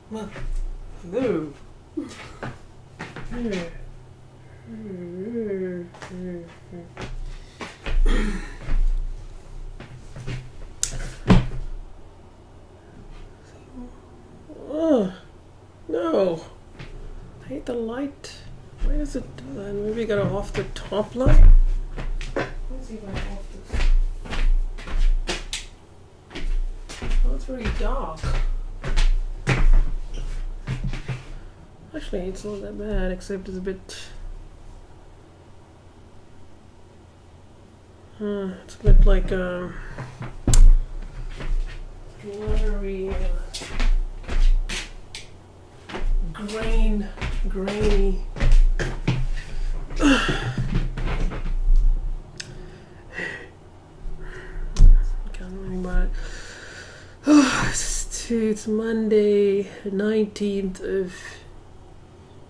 Well, hello. Oh, no. I hate the light. Why does it do that? Maybe I gotta off the top light? Let's see if I off this. Oh, it's very dark. Actually, it's not that bad, except it's a bit... it's a bit like watery, grainy. Can't really about it. Oh, it's Monday, 19th of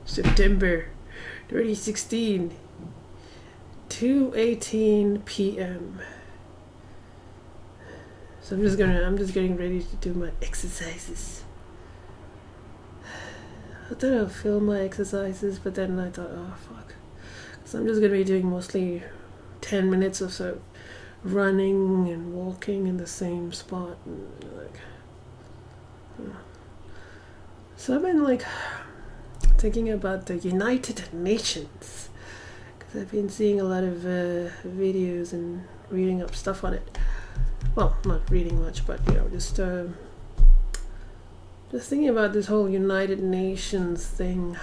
September 2016, 2:18 p.m. So I'm just getting ready to do my exercises. I thought I'd film my exercises, but then I thought, oh fuck. So I'm just gonna be doing mostly 10 minutes or so running and walking in the same spot and so I've been thinking about the United Nations, because I've been seeing a lot of videos and reading up stuff on it. Well, not reading much, but just thinking about this whole United Nations thing.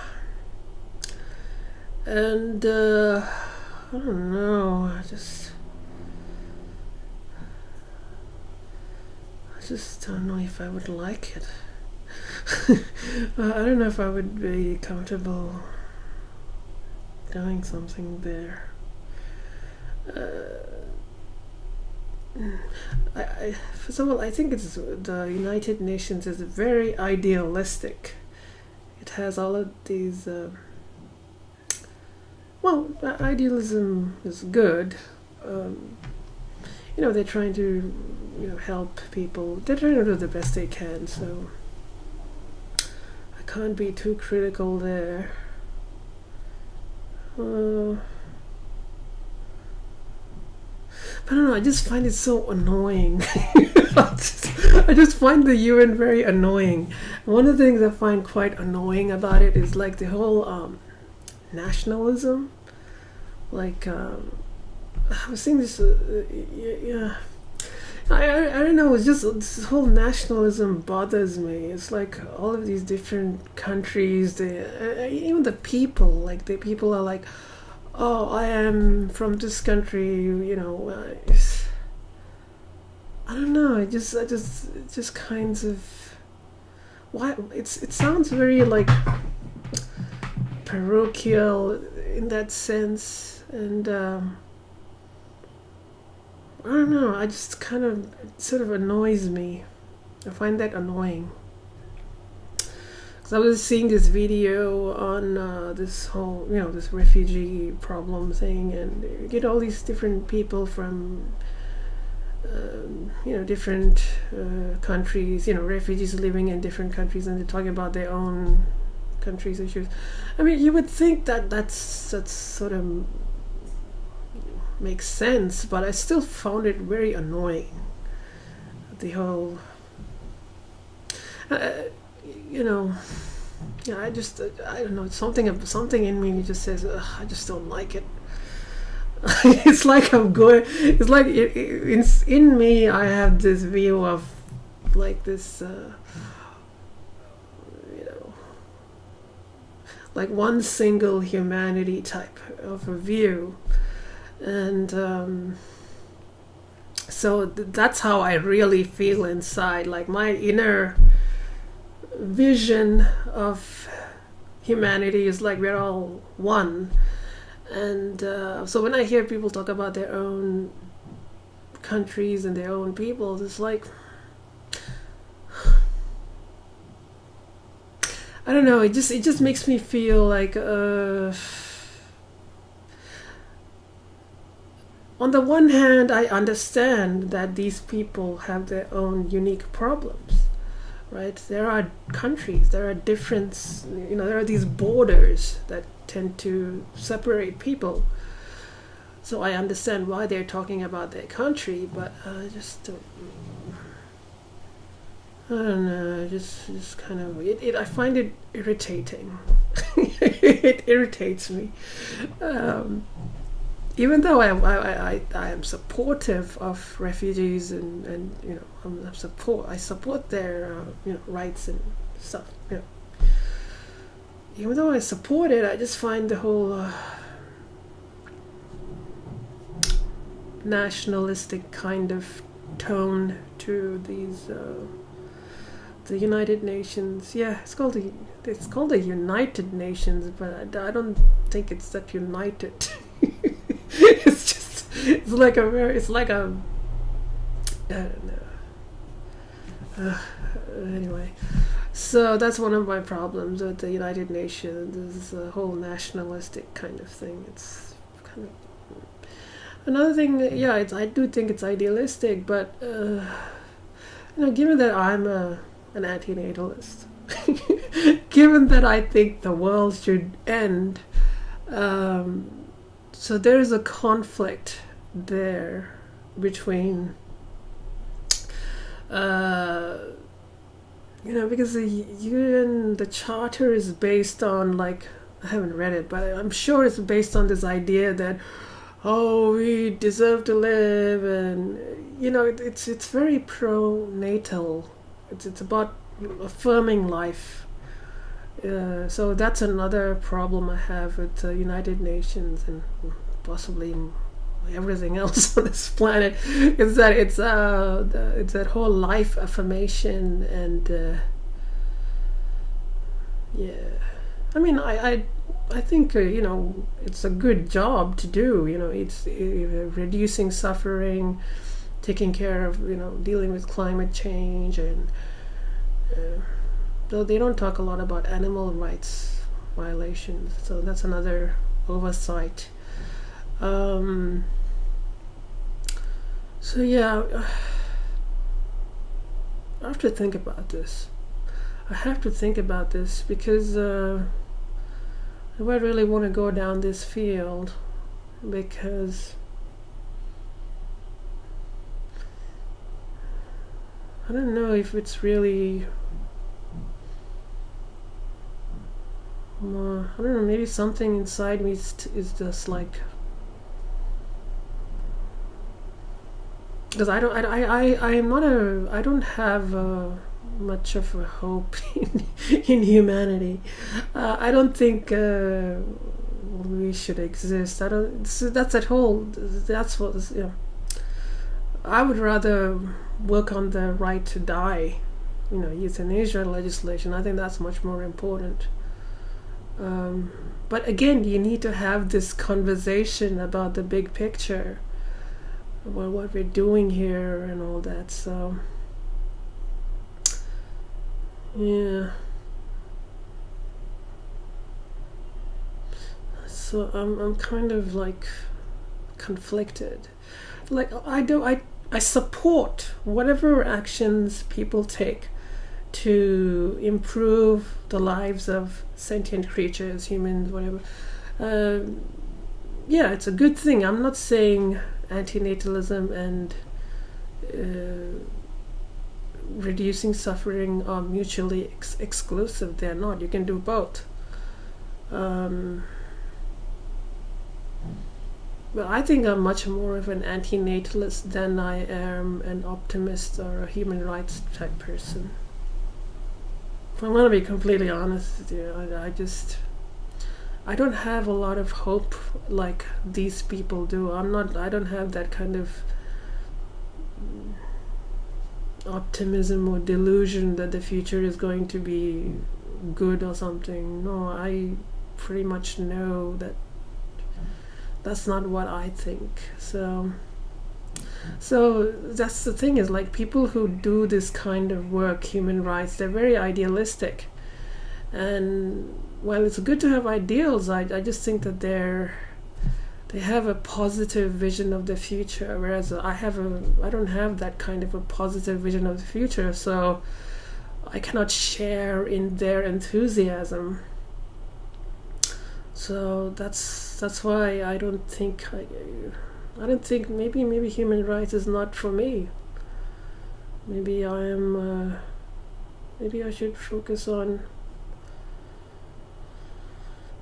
And I don't know, I just don't know if I would like it. I don't know if I would be comfortable doing something there. First of all, I think the United Nations is very idealistic. It has all of these. Idealism is good. They're trying to, help people. They're trying to do the best they can. So I can't be too critical there. But I don't know, I just find it so annoying. I just find the UN very annoying. One of the things I find quite annoying about it is the whole nationalism. I was seeing this, yeah. I don't know, it's just this whole nationalism bothers me. It's like all of these different countries, even the people, the people are like, oh, I am from this country, I don't know, it just kinds of, why, it sounds very parochial in that sense, and I don't know, I just it sort of annoys me. I find that annoying. Because I was seeing this video on this whole, this refugee problem thing, and you get all these different people from, different countries, refugees living in different countries, and they're talking about their own country's issues. I mean, you would think that's sort of makes sense, but I still found it very annoying. The whole, I don't know, something in me just says, I just don't like it. It's like in me I have this view of this, one single humanity type of a view. And so that's how I really feel inside. My inner vision of humanity is we're all one. And so when I hear people talk about their own countries and their own peoples, it's I don't know, it just makes me feel on the one hand, I understand that these people have their own unique problems, right? There are countries, there are different, there are these borders that tend to separate people. So I understand why they're talking about their country, but I don't know, just kind of, I find it irritating. It irritates me. Even though I am supportive of refugees and I support their rights and stuff. Even though I support it, I just find the whole nationalistic kind of tone to these the United Nations. Yeah, it's called the United Nations, but I don't think it's that united. it's like a I don't know. Anyway, so that's one of my problems with the United Nations, is a whole nationalistic kind of thing. It's kind of another thing. Yeah, I do think it's idealistic, but given that I'm an antinatalist, given that I think the world should end, so there's a conflict there between, because the UN, the charter is based on, like, I haven't read it, but I'm sure it's based on this idea that, we deserve to live, and it's very pro-natal. It's about affirming life. So that's another problem I have with the United Nations and possibly everything else on this planet, is that it's that whole life affirmation, and I mean, I think it's a good job to do. It's reducing suffering, taking care of dealing with climate change, and though they don't talk a lot about animal rights violations, so that's another oversight. So yeah, I have to think about this. Because if I really want to go down this field, because I don't know if it's really, I don't know, maybe something inside me is just like, because I don't have much of a hope in humanity. I don't think we should exist. That's what I would rather work on the right to die, euthanasia legislation. I think that's much more important. But again, you need to have this conversation about the big picture, about what we're doing here and all that. So yeah. So I'm kind of like conflicted. Like I support whatever actions people take to improve the lives of sentient creatures, humans, whatever. Yeah, it's a good thing. I'm not saying antinatalism and reducing suffering are mutually exclusive. They're not. You can do both. But I think I'm much more of an antinatalist than I am an optimist or a human rights type person. If I'm going to be completely honest with you, I don't have a lot of hope like these people do. I don't have that kind of optimism or delusion that the future is going to be good or something. No, I pretty much know that that's not what I think. So that's the thing, is like people who do this kind of work, human rights, they're very idealistic. And while it's good to have ideals, I just think that they have a positive vision of the future, whereas I don't have that kind of a positive vision of the future. So I cannot share in their enthusiasm. So that's why I don't think maybe human rights is not for me. Maybe I am. Maybe I should focus on,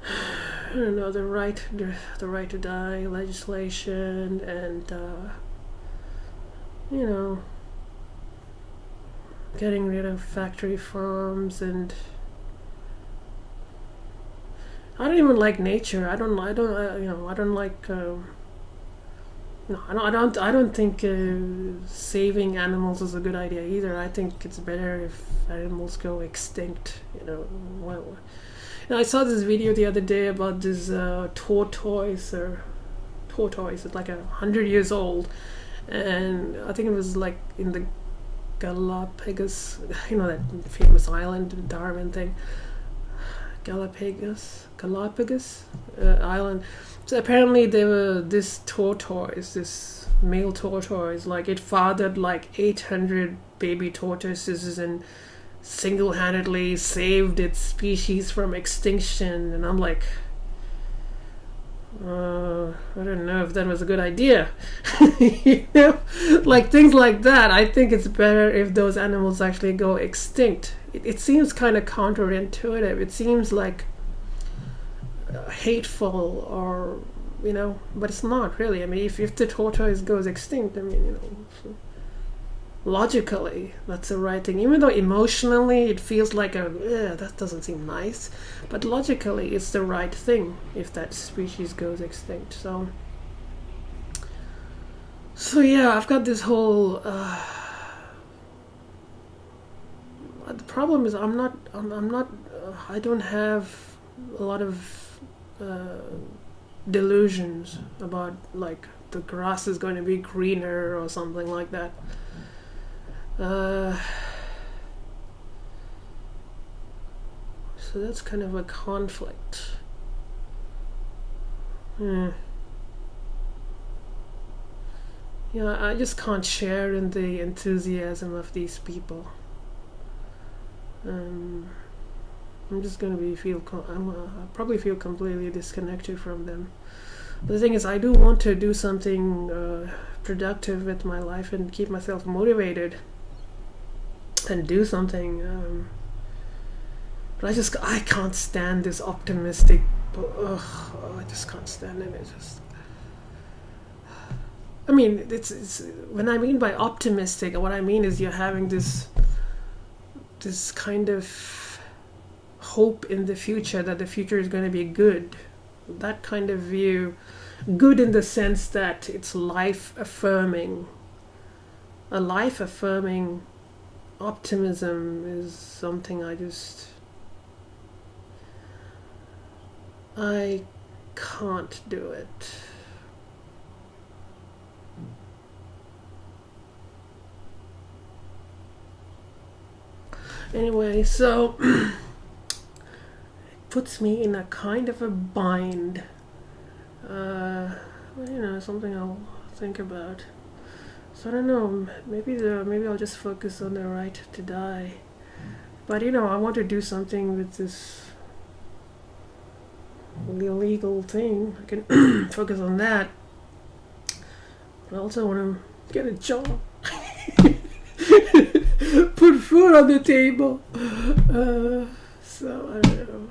I don't know, the right to die legislation, and you know, getting rid of factory farms. And I don't even like nature. I don't like. No, I don't think saving animals is a good idea either. I think it's better if animals go extinct. I saw this video the other day about this tortoise. It's like 100 years old, and I think it was like in the Galapagos, that famous island, Darwin thing. Galapagos island. So apparently there were this male tortoise, like it fathered like 800 baby tortoises and single-handedly saved its species from extinction. And I'm like, I don't know if that was a good idea. Like things like that. I think it's better if those animals actually go extinct. It seems kind of counterintuitive. It seems like hateful, or but it's not really. I mean, if the tortoise goes extinct, I mean, logically that's the right thing, even though emotionally it feels like that doesn't seem nice, but logically it's the right thing if that species goes extinct. So yeah, I've got this whole the problem is I'm not I don't have a lot of delusions about like the grass is going to be greener or something like that. So that's kind of a conflict. Yeah, I just can't share in the enthusiasm of these people. I'm just gonna I'll probably feel completely disconnected from them. But the thing is, I do want to do something productive with my life and keep myself motivated and do something. But I can't stand this optimistic. I just can't stand it. I mean, it's when I mean by optimistic, what I mean is you're having this kind of hope in the future, that the future is going to be good. That kind of view, good in the sense that it's life affirming. A life affirming optimism is something I can't do it. Anyway, so it puts me in a kind of a bind. Something I'll think about. So I don't know. Maybe I'll just focus on the right to die. But I want to do something with this illegal thing. I can focus on that. But I also want to get a job. Put food on the table. So I don't know.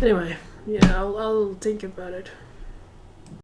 Anyway, yeah, I'll think about it.